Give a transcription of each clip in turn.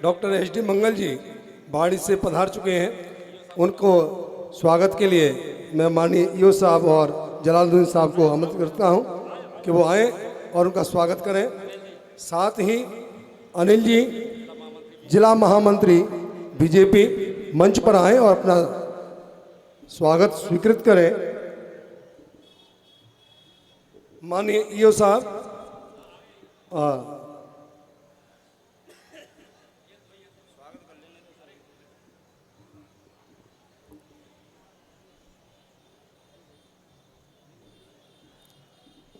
Doctor HD. मंगल जी बाड़ी से पधार चुके हैं। उनको स्वागत के लिए मैं माननीय ईओ साहब और जलालुद्दीन साहब को आमंत्रित करता हूं कि वो आए और उनका स्वागत करें। साथ ही अनिल जी जिला महामंत्री बीजेपी मंच पर आए और अपना स्वागत स्वीकृत करें। माननीय ईओ साहब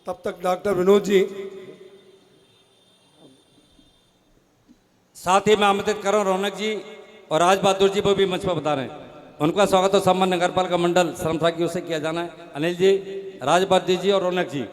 तब तक डॉक्टर विनोद जी। साथ ही मैं आमंत्रित कर रहा हूं रौनक जी और राज बहादुर जी को भी मंच पर बता रहे हैं। उनका स्वागत और सम्मान नगरपालिका मंडल सरमसा की ओर से किया जाना है। अनिल जी, राज बहादुर जी और रौनक जी।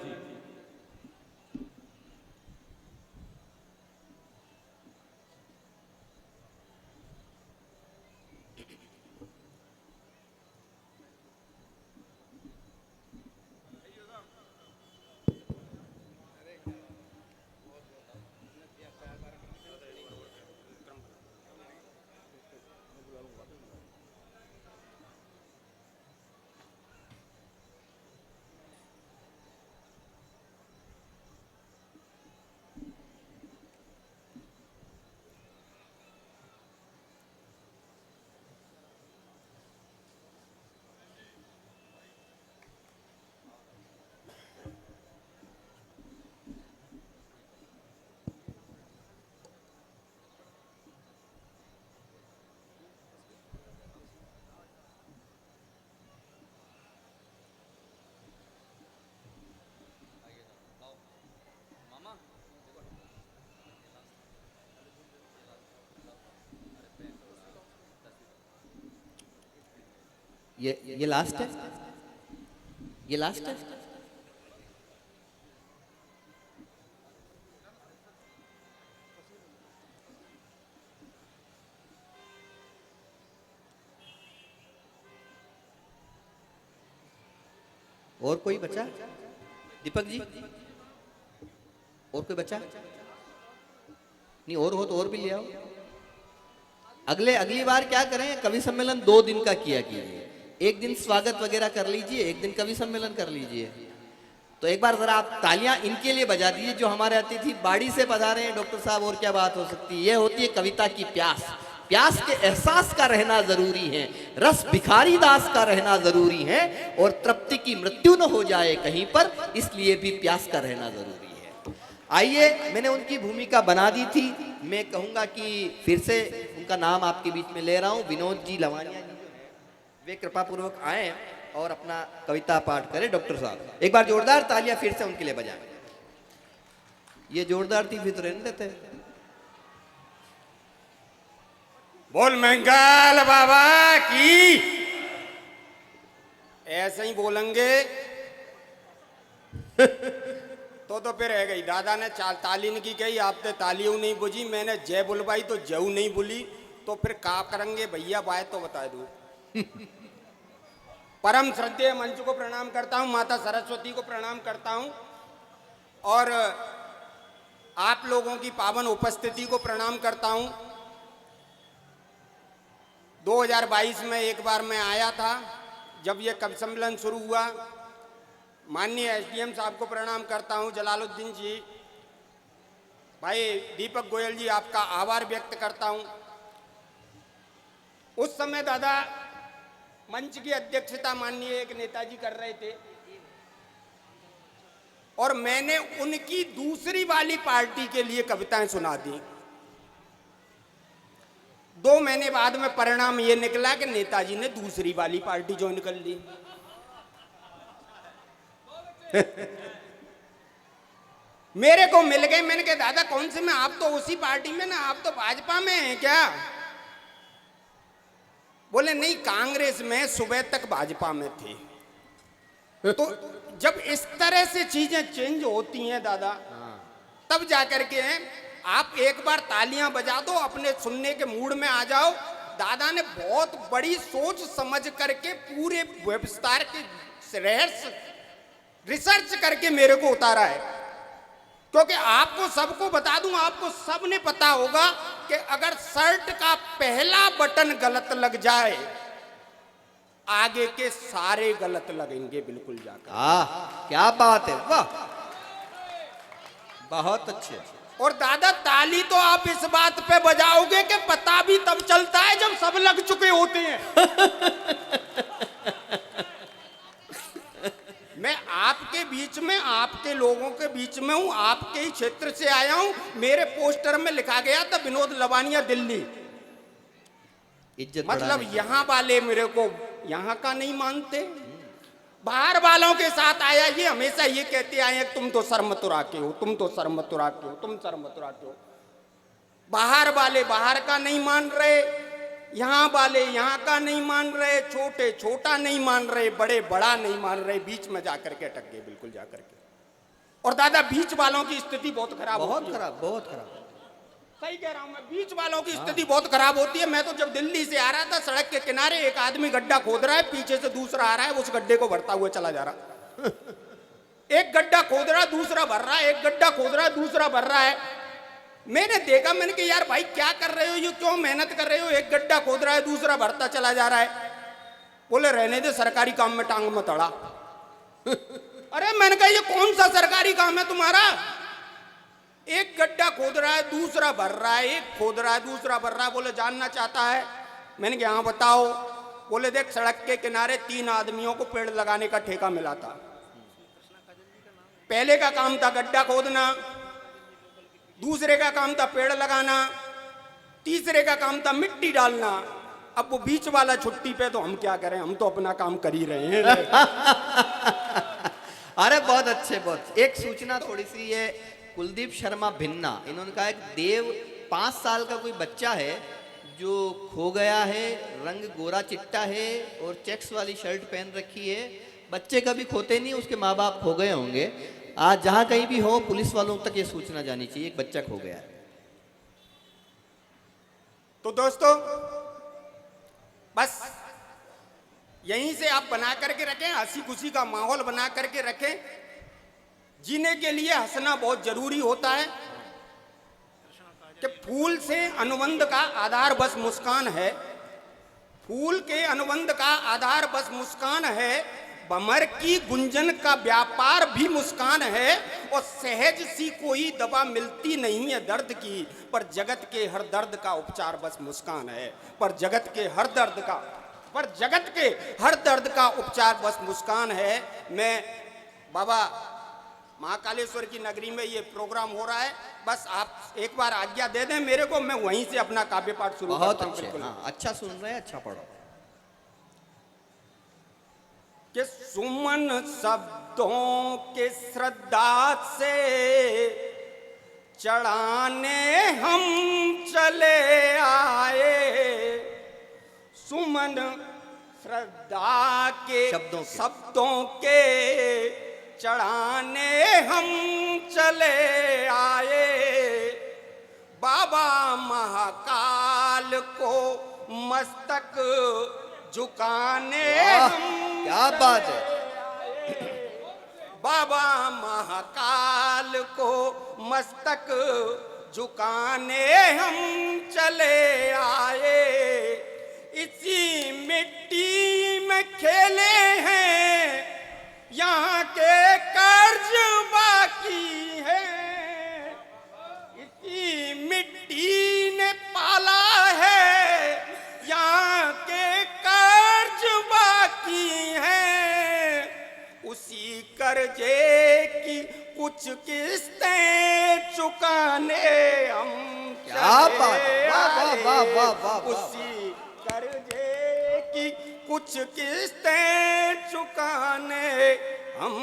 ये लास्ट है, ये लास्ट है। और कोई बचा? दीपक जी, और कोई बचा? नहीं, और हो तो और भी ले आओ। अगली बार क्या करें, कवि सम्मेलन 2 दिन का किया कीजिए। एक दिन स्वागत वगैरह कर लीजिए, एक दिन कवि सम्मेलन कर लीजिए। तो एक बार जरा आप तालियां इनके लिए बजा दीजिए जो हमारे अतिथि बाड़ी से पधारे हैं। डॉक्टर साहब, और क्या बात हो सकती है। यह होती है कविता की प्यास। प्यास के एहसास का रहना जरूरी है, रस भिखारी दास का रहना जरूरी है, और तृप्ति की मृत्यु न हो जाए कहीं पर, इसलिए भी प्यास का रहना जरूरी है। आइए, मैंने उनकी भूमिका बना दी थी। मैं कहूंगा कि फिर से उनका नाम आपके बीच में ले रहा हूं। विनोद जी लवानिया जी वे कृपा पूर्वक आए और अपना कविता पाठ करें। डॉक्टर साहब, एक बार जोरदार तालियां फिर से उनके लिए बजाएं। ये जोरदार थी, फिर तो रहने देते। बोल मंगल बाबा की। ऐसे ही बोलेंगे तो फिर रह गई। दादा ने तालीन की कही, आपने तालियों नहीं बुझी। मैंने जय बुलवाई तो जय नहीं बुली, तो फिर का करेंगे भैया? बात तो बता दो। परम श्रद्धेय मंच को प्रणाम करता हूं, माता सरस्वती को प्रणाम करता हूं, और आप लोगों की पावन उपस्थिति को प्रणाम करता हूं। 2022 में एक बार मैं आया था जब ये कवि सम्मेलन शुरू हुआ। माननीय एसडीएम साहब को प्रणाम करता हूं, जलालुद्दीन जी, भाई दीपक गोयल जी, आपका आभार व्यक्त करता हूं। उस समय दादा मंच की अध्यक्षता माननीय एक नेताजी कर रहे थे, और मैंने उनकी दूसरी वाली पार्टी के लिए कविताएं सुना दी। 2 महीने बाद में परिणाम ये निकला कि नेताजी ने दूसरी वाली पार्टी ज्वाइन कर ली। मेरे को मिल गए। मैंने कहा दादा कौन से में? आप तो उसी पार्टी में ना, आप तो भाजपा में हैं क्या? बोले नहीं, कांग्रेस में सुबह तक भाजपा में थे। तो जब इस तरह से चीजें चेंज होती हैं दादा, तब जाकर के आप एक बार तालियां बजा दो, अपने सुनने के मूड में आ जाओ। दादा ने बहुत बड़ी सोच समझ करके पूरे विस्तार के रहस्य रिसर्च करके मेरे को उतारा है। क्योंकि आपको सबको बता दूं, आपको सबने पता होगा कि अगर शर्ट का पहला बटन गलत लग जाए, आगे के सारे गलत लगेंगे बिल्कुल जाकर। क्या बात है, वाह, बहुत अच्छे। और दादा ताली तो आप इस बात पे बजाओगे कि पता भी तब चलता है जब सब लग चुके होते हैं। मैं आपके बीच में, आपके लोगों के बीच में हूं, आपके ही क्षेत्र से आया हूं। मेरे पोस्टर में लिखा गया था विनोद लवानिया दिल्ली। इज्जत मतलब बढ़ाने यहाँ वाले मेरे को यहाँ का नहीं मानते, बाहर वालों के साथ आया ये हमेशा ये कहते आए हैं तुम तो सर मथुरा के हो, तुम तो सर मथुरा के हो, तुम सर मथुरा के हो। बाहर वाले बाहर का नहीं मान रहे, यहाँ वाले यहाँ का नहीं मान रहे, छोटे छोटा नहीं मान रहे, बड़े बड़ा नहीं मान रहे, बीच में जाकर के अटक गए बिल्कुल जाकर के। और दादा बीच वालों की स्थिति बहुत खराब, बहुत खराब, बहुत खराब। सही कह रहा हूं मैं, बीच वालों की स्थिति बहुत खराब होती है। मैं तो जब दिल्ली से आ रहा था, सड़क के किनारे एक आदमी गड्ढा खोद रहा है, पीछे से दूसरा आ रहा है, उस गड्ढे को भरता हुआ चला जा रहा। एक गड्ढा खोद रहा, दूसरा भर रहा है, एक गड्ढा खोद रहा, दूसरा भर रहा है। मैंने देखा, मैंने कहा यार भाई क्या कर रहे हो, ये क्यों मेहनत कर रहे हो, एक गड्ढा खोद रहा है, दूसरा भरता चला जा रहा है। बोले रहने दे, सरकारी काम में टांग मत अड़ा। अरे मैंने कहा ये कौन सा सरकारी काम है तुम्हारा? एक गड्ढा खोद रहा है, दूसरा भर रहा है, एक खोद रहा है, दूसरा भर रहा है। बोले जानना चाहता है? मैंने कहा हाँ बताओ। बोले देख, सड़क के किनारे 3 आदमियों को पेड़ लगाने का ठेका मिला था। पहले का काम था गड्ढा खोदना, दूसरे का काम था पेड़ लगाना, तीसरे का काम था मिट्टी डालना। अब वो बीच वाला छुट्टी पे, तो हम क्या करें, हम तो अपना काम कर ही रहे हैं। अरे बहुत अच्छे, बहुत। एक सूचना थोड़ी सी, ये कुलदीप शर्मा भिन्ना, इन्होंने कहा एक देव 5 साल का कोई बच्चा है जो खो गया है, रंग गोरा चिट्टा है और चेक्स वाली शर्ट पहन रखी है। बच्चे कभी खोते नहीं, उसके माँ बाप खो गए होंगे। आज जहां कहीं भी हो, पुलिस वालों तक ये सूचना जानी चाहिए, एक बच्चा खो गया है। तो दोस्तों बस यहीं से आप बना करके रखें, हंसी खुशी का माहौल बना करके रखें। जीने के लिए हंसना बहुत जरूरी होता है कि फूल से अनुबंध का आधार बस मुस्कान है, फूल के अनुबंध का आधार बस मुस्कान है। भमर की गुंजन का व्यापार भी मुस्कान है, और सहज सी कोई दवा मिलती नहीं है दर्द की, पर जगत के हर दर्द का उपचार बस मुस्कान है। पर जगत के हर दर्द का उपचार बस मुस्कान है। मैं बाबा महाकालेश्वर की नगरी में ये प्रोग्राम हो रहा है, बस आप एक बार आज्ञा दे दें मेरे को, मैं वहीं से अपना काव्य पाठ शुरू बहुत करता हूं। अच्छे, हाँ, अच्छा सुन रहे हैं, अच्छा पढ़ो। कि सुमन शब्दों के श्रद्धा से चढ़ाने हम चले आए, सुमन श्रद्धा के शब्दों के चढ़ाने हम चले आए। बाबा महाकाल को मस्तक झुकाने हम, क्या बात है। बाबा महाकाल को मस्तक झुकाने हम चले आए। इसी मिट्टी में खेले हैं, यहाँ के कर्ज बाकी है। इसी मिट्टी ने पाला है, यहाँ के कर्ज बाकी है। उसी कर्जे की कुछ किस्तें चुकाने हम क्या बात है, वाह वाह वाह वाह वाह। उसी कर्जे की कुछ किस्तें चुकाने हम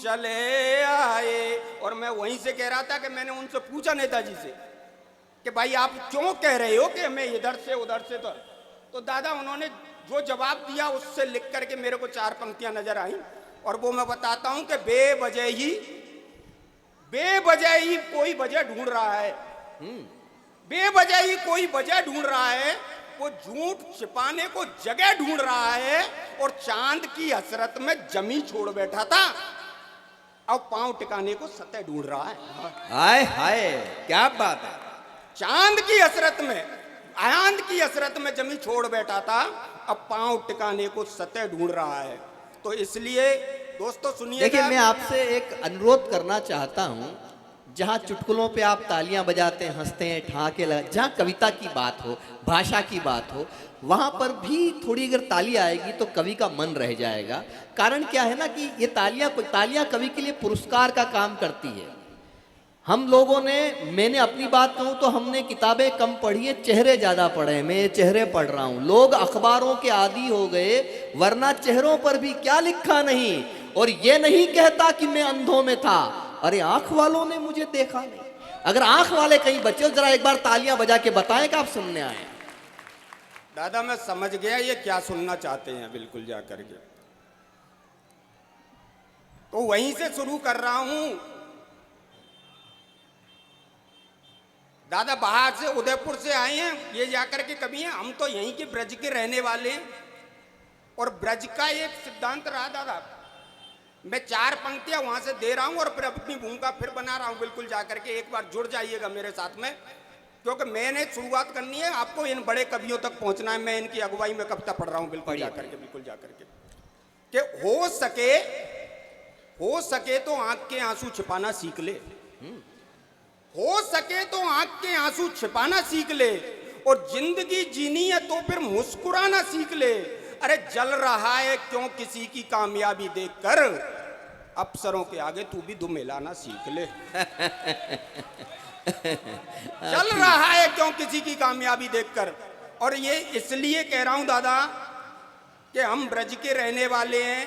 चले आए। और मैं वहीं से कह रहा था कि मैंने उनसे पूछा नेताजी से कि भाई आप क्यों कह रहे हो कि मैं इधर से उधर से, तो दादा उन्होंने जो जवाब दिया उससे लिख करके मेरे को 4 पंक्तियां नजर आई, और वो मैं बताता हूं कि बेवजह ही कोई वजह ढूंढ रहा है, बेवजह ही कोई वजह ढूंढ रहा है। वो झूठ छिपाने को जगह ढूंढ रहा है, और चांद की हसरत में जमी छोड़ बैठा था। अब पांव टिकाने को सतह ढूंढ रहा है। हाय हाय, क्या बात है। चांद की हसरत में, आयांद की हसरत में जमीन छोड़ बैठा था, अब पांव टिकाने को सतह ढूंढ रहा है। तो इसलिए दोस्तों सुनिए, देखिए मैं आपसे एक अनुरोध करना चाहता हूं, जहां चुटकुलों पे आप तालियां बजाते हैं, हंसते हैं, ठहाके लगा, जहां कविता की बात हो, भाषा की बात हो, वहां पर भी थोड़ी अगर ताली आएगी तो कवि का मन रह जाएगा। कारण क्या है ना कि ये तालियां कवि के लिए पुरस्कार का काम करती है। हम लोगों ने, मैंने अपनी बात कहूं तो हमने किताबें कम पढ़ी है, चेहरे ज्यादा पढ़े हैं। मैं ये चेहरे पढ़ रहा हूं, लोग अखबारों के आदी हो गए, वरना चेहरों पर भी क्या लिखा नहीं। और ये नहीं कहता कि मैं अंधों में था, अरे आंख वालों ने मुझे देखा नहीं। अगर आंख वाले कहीं बचे हो, जरा एक बार तालियां बजा के बताएं कि आप सुनने आए। दादा मैं समझ गया ये क्या सुनना चाहते हैं, बिल्कुल जा करके। तो वहीं से शुरू कर रहा हूं। दादा बाहर से, उदयपुर से आए हैं, ये जाकर के कभी हैं, हम तो यहीं के ब्रज के रहने वाले हैं। और ब्रज का एक सिद्धांत रहा दादा, मैं 4 पंक्तियां वहां से दे रहा हूं और फिर अपनी भूमिका फिर बना रहा हूं। बिल्कुल जाकर के एक बार जुड़ जाइएगा मेरे साथ में, क्योंकि मैंने शुरुआत करनी है, आपको इन बड़े कवियों तक पहुंचना है। मैं इनकी अगुवाई में कविता पढ़ रहा हूं, बिल्कुल जाकर के, बिल्कुल जाकर के, कि हो सके तो आंख के आंसू छिपाना सीख ले, हो सके तो आंख के आंसू छिपाना सीख ले, और जिंदगी जीनी है तो फिर मुस्कुराना सीख ले। अरे जल रहा है क्यों किसी की कामयाबी देखकर, अफसरों के आगे तू भी दुम हिलाना सीख ले। चल रहा है क्यों किसी की कामयाबी देखकर। और ये इसलिए कह रहा हूं दादा कि हम ब्रज के रहने वाले हैं,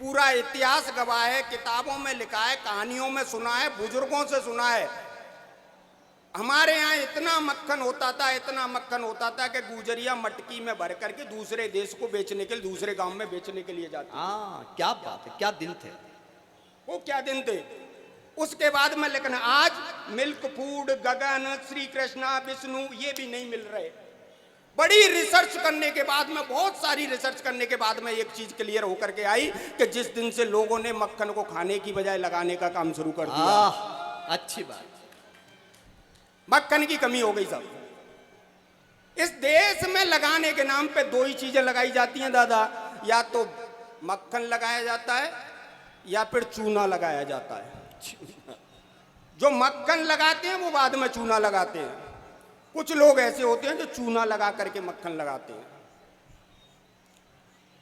पूरा इतिहास गवाह है, किताबों में लिखा है, कहानियों में सुना है, बुजुर्गों से सुना है। हमारे यहाँ इतना मक्खन होता था, इतना मक्खन होता था कि गुजरिया मटकी में भर करके दूसरे देश को बेचने के लिए, दूसरे गांव में बेचने के लिए जाते। हाँ क्या बात है, क्या दिन थे वो, क्या दिन थे। उसके बाद में लेकिन आज मिल्क फूड, गगन, श्री कृष्णा, विष्णु, ये भी नहीं मिल रहे। बड़ी रिसर्च करने के बाद में, बहुत सारी रिसर्च करने के बाद में एक चीज क्लियर होकर के आई कि जिस दिन से लोगों ने मक्खन को खाने की बजाय लगाने का काम शुरू कर दिया, अच्छी बात, मक्खन की कमी हो गई सब। इस देश में लगाने के नाम पे 2 ही चीजें लगाई जाती हैं दादा, या तो मक्खन लगाया जाता है या फिर चूना लगाया जाता है। जो मक्खन लगाते हैं वो बाद में चूना लगाते हैं। कुछ लोग ऐसे होते हैं जो चूना लगा करके मक्खन लगाते हैं,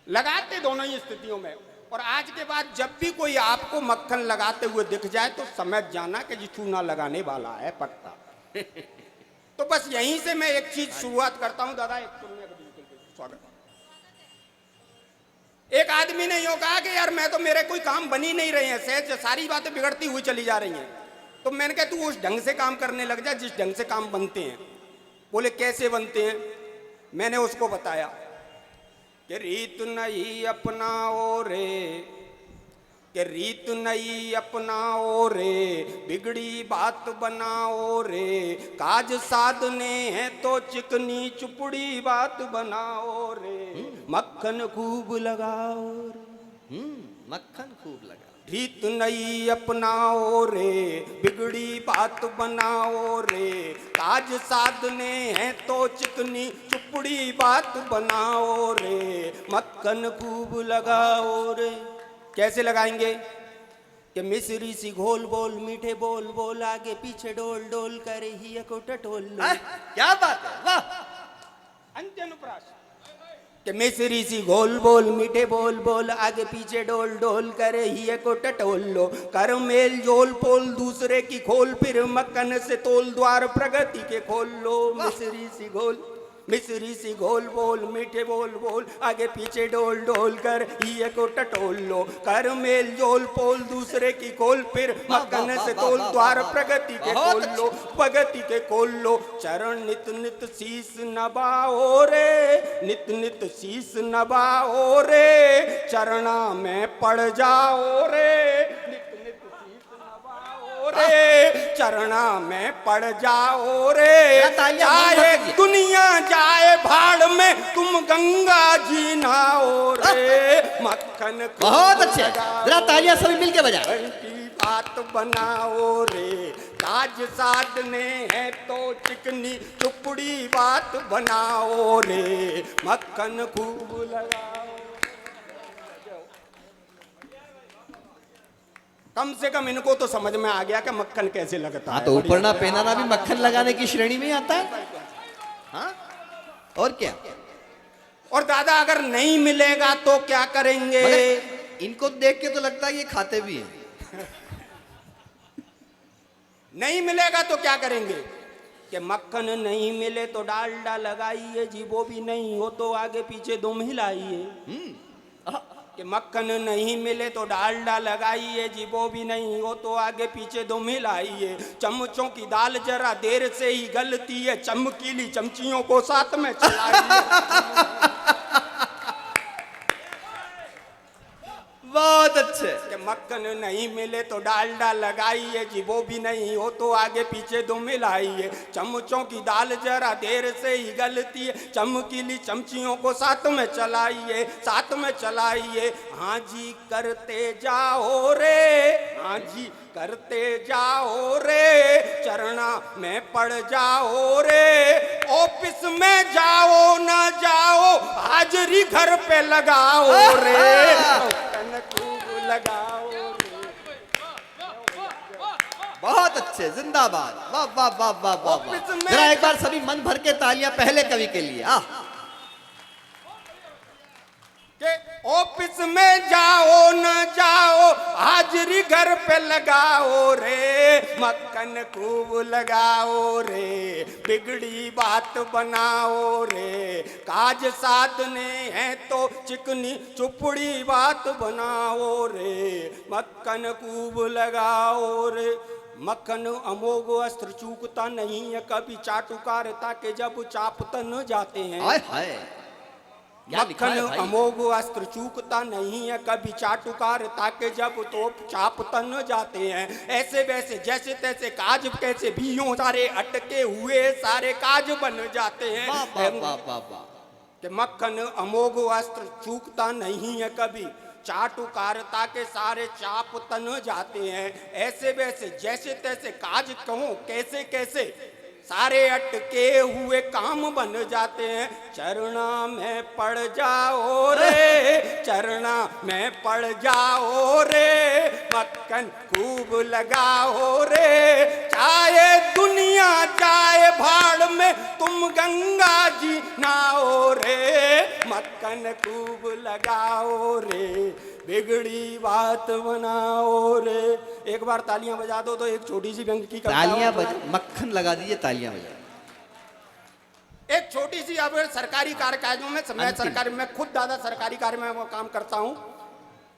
लगाते दोनों ही स्थितियों में। और आज के बाद जब भी कोई आपको मक्खन लगाते हुए दिख जाए तो समझ जाना कि जी चूना लगाने वाला है पक्का। तो बस यहीं से मैं एक चीज शुरुआत करता हूं दादा, एक सुनने का बिल्कुल स्वागत। एक आदमी ने यूं कहा कि यार मैं तो, मेरे कोई काम बन ही नहीं रहे हैं, सहज सारी बातें बिगड़ती हुई चली जा रही हैं। तो मैंने कहा तू उस ढंग से काम करने लग जा जिस ढंग से काम बनते हैं। बोले कैसे बनते हैं। मैंने उसको बताया कि रीत नहीं अपनाओ रे, कि रीत नहीं अपनाओ रे, बिगड़ी बात बनाओ रे, काज साधने हैं तो चिकनी चुपड़ी बात बनाओ रे, मक्खन खूब लगाओ रे, मक्खन खूब लगा। रीत नहीं अपनाओ रे, बिगड़ी बात बनाओ रे, काज साधने हैं तो चिकनी चुपड़ी बात बनाओ रे, मक्खन खूब लगाओ रे। कैसे लगाएंगे कि मिश्री सी घोल बोल, मीठे बोल बोल, आगे पीछे डोल डोल कर ही को टटोल। क्या बात है, वाह। अंत्यनुप्रास कि मिश्री सी घोल बोल, मीठे बोल बोल, आगे पीछे डोल डोल कर ही को टटोल लो, कर मेल जोल पोल दूसरे की खोल, फिर मक्खन से तोल द्वार प्रगति के खोल लो। मिश्री सी घोल, मिश्री सी घोल बोल, मीठे बोल बोल, आगे पीछे डोल डोल कर ये को टटोल लो, कर मेल जोल पोल दूसरे की खोल, फिर मक्खन से तोल द्वार प्रगति के खोल लो, प्रगति के खोल लो। चरण नित नित शीस नवाओ रे, नित नित शीस नवाओ रे, चरणा में पड़ जाओ रे, नित नित शीस नवाओ रे, चरणा में पड़ जाओ रे। चाहे दुनिया जाए भाड़ में तुम गंगा जी नहाओ रे, मक्खन। बहुत अच्छे, जरा तालियां सभी मिलके बजाएं। बात बनाओ रे, काज साधने हैं तो चिकनी चुपड़ी बात बनाओ रे, मक्खन खूब लगाओ। कम से कम इनको तो समझ में आ गया कि मक्खन कैसे लगता हाँ है। तो ऊपरना पहनाना भी मक्खन लगाने की श्रेणी में ही आता है। हाँ और क्या, और दादा अगर नहीं मिलेगा तो क्या करेंगे? मगर इनको देख के तो लगता है ये खाते भी हैं। नहीं मिलेगा तो क्या करेंगे कि मक्खन नहीं मिले तो डालडा लगाइए जी, वो भी नहीं हो तो आगे पीछे दुम हिलाइए। कि मक्खन नहीं मिले तो डालडा लगाइए जी, वो भी नहीं हो तो आगे पीछे दुम हिलाइए। चमचों की दाल जरा देर से ही गलती है, चमकीली चमचियों को साथ में चलाइए। बहुत अच्छे। कि मक्खन नहीं मिले तो डालडा लगाइए जी, वो भी नहीं हो तो आगे पीछे दुम मिलाइए। चमचों की दाल जरा देर से ही गलती है, चमकीली चमचियों को साथ में चलाइए, साथ में चलाइए। हाँ जी करते जाओ रे, हाँ जी करते जाओ रे, चरना में पड़ जाओ रे। ऑफिस में जाओ ना जाओ, हाजिरी घर पे लगाओ रे, खूब लगाओ रे। बहुत अच्छे, जिंदाबाद, वाह वाह वाह वाह वाह ऑफिस वाह। में- जरा एक बार सभी मन भर के तालियां पहले कवि के लिए। कि ऑफिस में जाओ न जाओ, हाजिरी घर पे लगाओ रे, मक्खन खूब लगाओ रे, बिगड़ी बात बनाओ रे, काज साधने हैं तो चिकनी चुपड़ी बात बनाओ रे, मक्खन खूब लगाओ रे। मक्खन अमोघ अस्त्र चूकता नहीं है कभी, चाटुकारिता के जब चापतन जाते हैं। हाय हाय, क्या लिखा मक्खन है भाई? अमोघ अस्त्र चूकता नहीं है कभी, चाटुकारिता के जब तो चापतन जाते हैं। ऐसे वैसे जैसे तैसे काज कैसे भी यूं सारे अटके हुए सारे काज बन जाते हैं। वाह वाह वाह वाह वाह। कि मक्खन अमोघ अस्त्र चूकता नहीं है कभी, चाटुकारिता के सारे चाप तन जाते हैं। ऐसे वैसे जैसे तैसे काज कहो कैसे कैसे सारे अटके हुए काम बन जाते हैं। चरना में पड़ जाओ रे, चरना में पड़ जाओ रे, मक्खन खूब लगाओ रे, चाहे दुनिया जाए भाड़ में तुम गंगा जी नाओ रे, मक्खन खूब लगाओ रे, बिगड़ी बात बनाओ रे। एक बार तालियां बजा दो तो एक छोटी सी व्यंग की कविता तालियां हो। मक्खन लगा दीजिए, तालियां बजा। एक छोटी सी अब सरकारी कार्यकालों में मैं सरकारी मैं खुद दादा सरकारी कार्य में वो काम करता हूँ,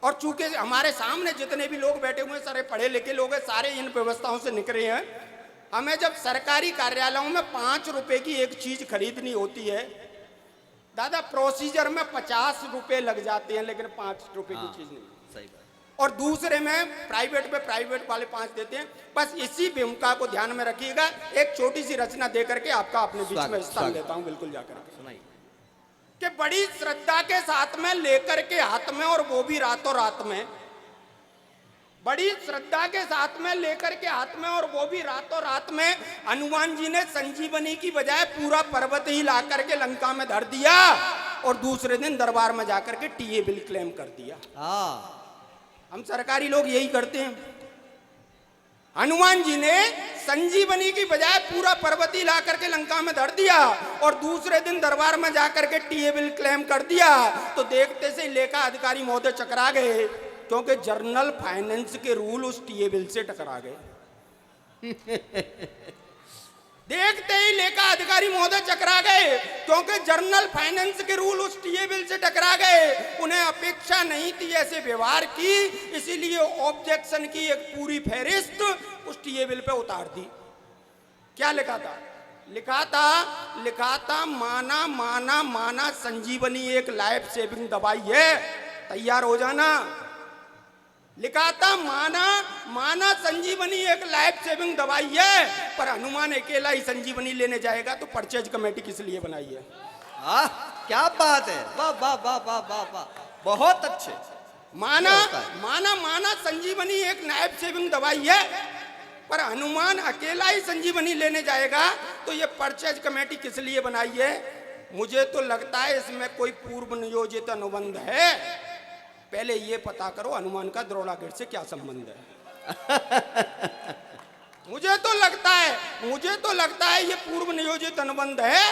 और चूंकि हमारे सामने जितने भी लोग बैठे हुए हैं सारे पढ़े लिखे लोग हैं, सारे इन व्यवस्थाओं से निकले हैं। हमें जब सरकारी कार्यालयों में 5 रुपए की एक चीज खरीदनी होती है दादा, प्रोसीजर में 50 रुपए लग जाते हैं, लेकिन 5 रुपए की चीज नहीं। सही बात। और दूसरे में प्राइवेट वाले 5 देते हैं। बस इसी भूमिका को ध्यान में रखिएगा। एक छोटी सी रचना दे करके आपका अपने बीच में स्थान देता हूं, बिल्कुल जाकर के सुनाइए। कि बड़ी श्रद्धा के साथ में लेकर के हाथ में, और वो भी रातों रात में, बड़ी श्रद्धा के साथ में लेकर के हाथ में, और वो भी रातों रात में, हनुमान जी ने संजीवनी की बजाय पूरा पर्वत ही ला करके लंका में धर दिया, और दूसरे दिन दरबार में जाकर के टीए बिल क्लेम कर दिया। हम सरकारी लोग यही करते हैं। हनुमान जी ने संजीवनी की बजाय पूरा पर्वत ही ला करके लंका में धर दिया, और दूसरे दिन दरबार में जाकर के टीए बिल क्लेम कर दिया। तो देखते से लेखा अधिकारी महोदय चकरा गए, क्योंकि जर्नल फाइनेंस के रूल उस टीए बिल से टकरा गए। देखते ही लेखा अधिकारी महोदय चकरा गए, क्योंकि जर्नल फाइनेंस के रूल उस टीए बिल से टकरा गए। उन्हें अपेक्षा नहीं थी ऐसे व्यवहार की, इसीलिए ऑब्जेक्शन की एक पूरी फहरिस्त उस टीए बिल पे उतार दी। क्या लिखा था? लिखा था माना माना माना संजीवनी एक लाइफ सेविंग दवाई है, तैयार हो जाना। लिखा था माना माना संजीवनी एक लाइफ सेविंग दवाई है, पर हनुमान अकेला ही संजीवनी लेने जाएगा तो परचेज कमेटी किस लिए बनाई है? क्या बात है, वाह वाह वाह वाह वाह वाह, बहुत अच्छे। माना क्या होता है? माना माना संजीवनी एक नायब सेविंग दवाई है, पर हनुमान अकेला ही संजीवनी लेने जाएगा तो ये परचेज कमेटी किस लिए बनाई है? मुझे तो लगता है इसमें कोई पूर्व नियोजित अनुबंध है। पहले ये पता करो हनुमान का द्रोणागढ़ से क्या संबंध है। मुझे तो लगता है ये पूर्व नियोजित अनुबंध है।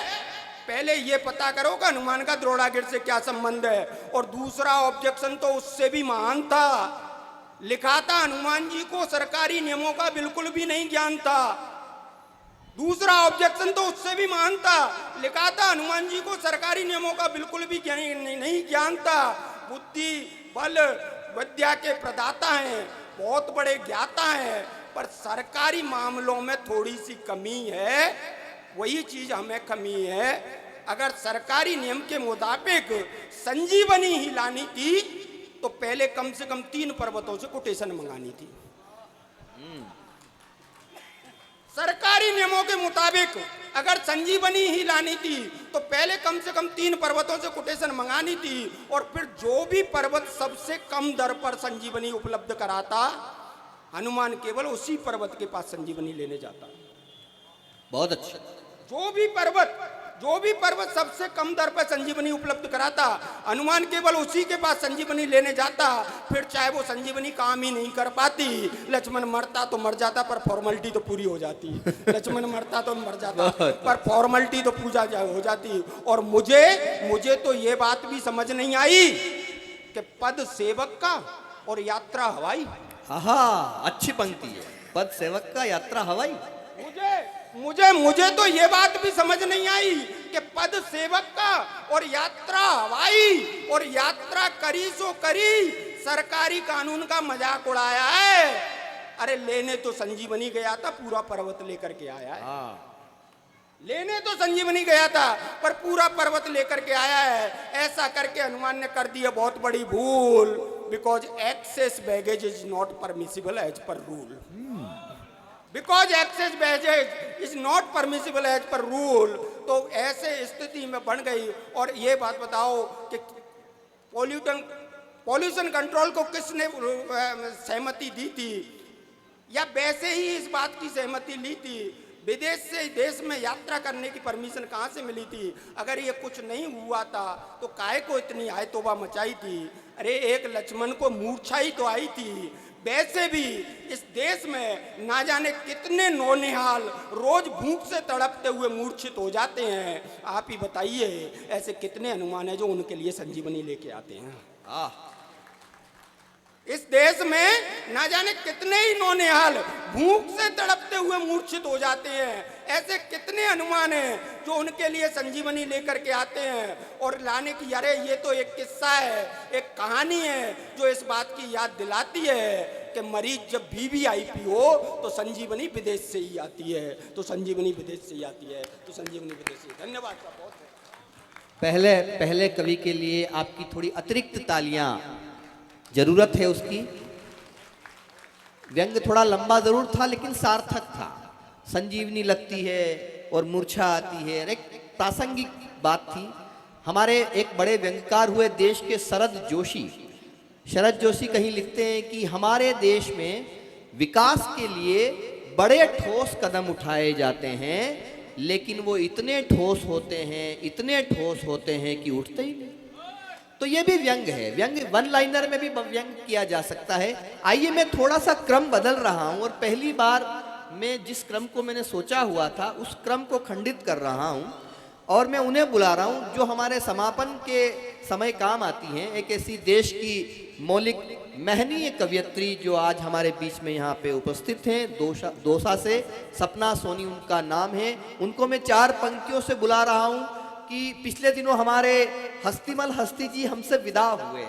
पहले ये पता करो कि हनुमान का द्रोणागढ़ से क्या संबंध है। और दूसरा ऑब्जेक्शन तो उससे भी महान था, लिखा था हनुमान जी को सरकारी नियमों का बिल्कुल भी नहीं ज्ञान था। दूसरा ऑब्जेक्शन तो उससे भी महान था, लिखा था हनुमान जी को सरकारी नियमों का बिल्कुल भी नहीं ज्ञान था। बुद्धि बल विद्या के प्रदाता हैं, बहुत बड़े ज्ञाता हैं, पर सरकारी मामलों में थोड़ी सी कमी है। वही चीज हमें कमी है। अगर सरकारी नियम के मुताबिक संजीवनी ही लानी थी तो पहले कम से कम 3 पर्वतों से कोटेशन मंगानी थी। सरकारी नियमों के मुताबिक अगर संजीवनी ही लानी थी तो पहले कम से कम 3 पर्वतों से कोटेशन मंगानी थी, और फिर जो भी पर्वत सबसे कम दर पर संजीवनी उपलब्ध कराता, हनुमान केवल उसी पर्वत के पास संजीवनी लेने जाता। बहुत अच्छा। जो भी पर्वत सबसे कम दर पर संजीवनी उपलब्ध कराता, हनुमान केवल उसी के पास संजीवनी लेने जाता। फिर चाहे वो संजीवनी काम ही नहीं कर पाती, लक्ष्मण मरता तो मर जाता पर फॉर्मेलिटी तो पूरी हो जाती। लक्ष्मण मरता तो मर जाता पर फॉर्मेलिटी तो पूजा हो जाती। और मुझे तो ये बात भी समझ नहीं आई कि पद सेवक का और यात्रा हवाई। हाँ, अच्छी पंक्ति है, पद सेवक का यात्रा हवाई। मुझे तो ये बात भी समझ नहीं आई कि पद सेवक का और यात्रा हवाई, और यात्रा करी सो करी, सरकारी कानून का मजाक उड़ाया है। अरे लेने तो संजीवनी गया था, पूरा पर्वत लेकर के आया है। लेने तो संजीवनी गया था पर पूरा पर्वत लेकर के आया है। ऐसा करके हनुमान ने कर दी है बहुत बड़ी भूल। Because excess baggage is not permissible as per rule. Because excess baggage is not permissible as per rule. तो ऐसे स्थिति में बन गई। और ये बात बताओ कि पॉल्यूशन कंट्रोल को किसने सहमति दी थी, या वैसे ही इस बात की सहमति ली थी? विदेश से देश में यात्रा करने की परमिशन कहाँ से मिली थी? अगर ये कुछ नहीं हुआ था तो काहे को इतनी आय तौबा मचाई थी? अरे एक लक्ष्मण को मूर्छा ही तो आई थी। वैसे भी इस देश में ना जाने कितने नौनिहाल रोज भूख से तड़पते हुए मूर्छित हो जाते हैं। आप ही बताइए, ऐसे कितने हनुमान हैं जो उनके लिए संजीवनी लेके आते हैं? इस देश में ना जाने कितने ही नौनिहाल भूख से तड़पते हुए मूर्छित हो जाते हैं। ऐसे कितने हनुमान हैं जो उनके लिए संजीवनी लेकर के आते हैं और लाने की। अरे ये तो एक किस्सा है, एक कहानी है जो इस बात की याद दिलाती है कि मरीज जब VVIP हो तो संजीवनी विदेश से ही आती है, तो संजीवनी विदेश से ही आती है, तो संजीवनी विदेश से। धन्यवाद का बहुत। पहले कवि के लिए आपकी थोड़ी अतिरिक्त तालियां जरूरत है उसकी। व्यंग थोड़ा लंबा जरूर था लेकिन सार्थक था। संजीवनी लगती है और मूर्छा आती है, एक प्रासंगिक बात थी। हमारे एक बड़े व्यंगकार हुए देश के शरद जोशी कहीं लिखते हैं कि हमारे देश में विकास के लिए बड़े ठोस कदम उठाए जाते हैं, लेकिन वो इतने ठोस होते हैं कि उठते ही नहीं। तो ये भी व्यंग है। व्यंग वन लाइनर में भी व्यंग किया जा सकता है। आइए मैं थोड़ा सा क्रम बदल रहा हूं और पहली बार मैं जिस क्रम को मैंने सोचा हुआ था उस क्रम को खंडित कर रहा हूं और मैं उन्हें बुला रहा हूं जो हमारे समापन के समय काम आती हैं। एक ऐसी देश की मौलिक महनीय कवयित्री जो आज हमारे बीच में यहाँ पे उपस्थित हैं, दौसा से सपना सोनी उनका नाम है। उनको मैं 4 पंक्तियों से बुला रहा हूँ कि पिछले दिनों हमारे हस्तीमल हस्ती जी हमसे विदा हुए।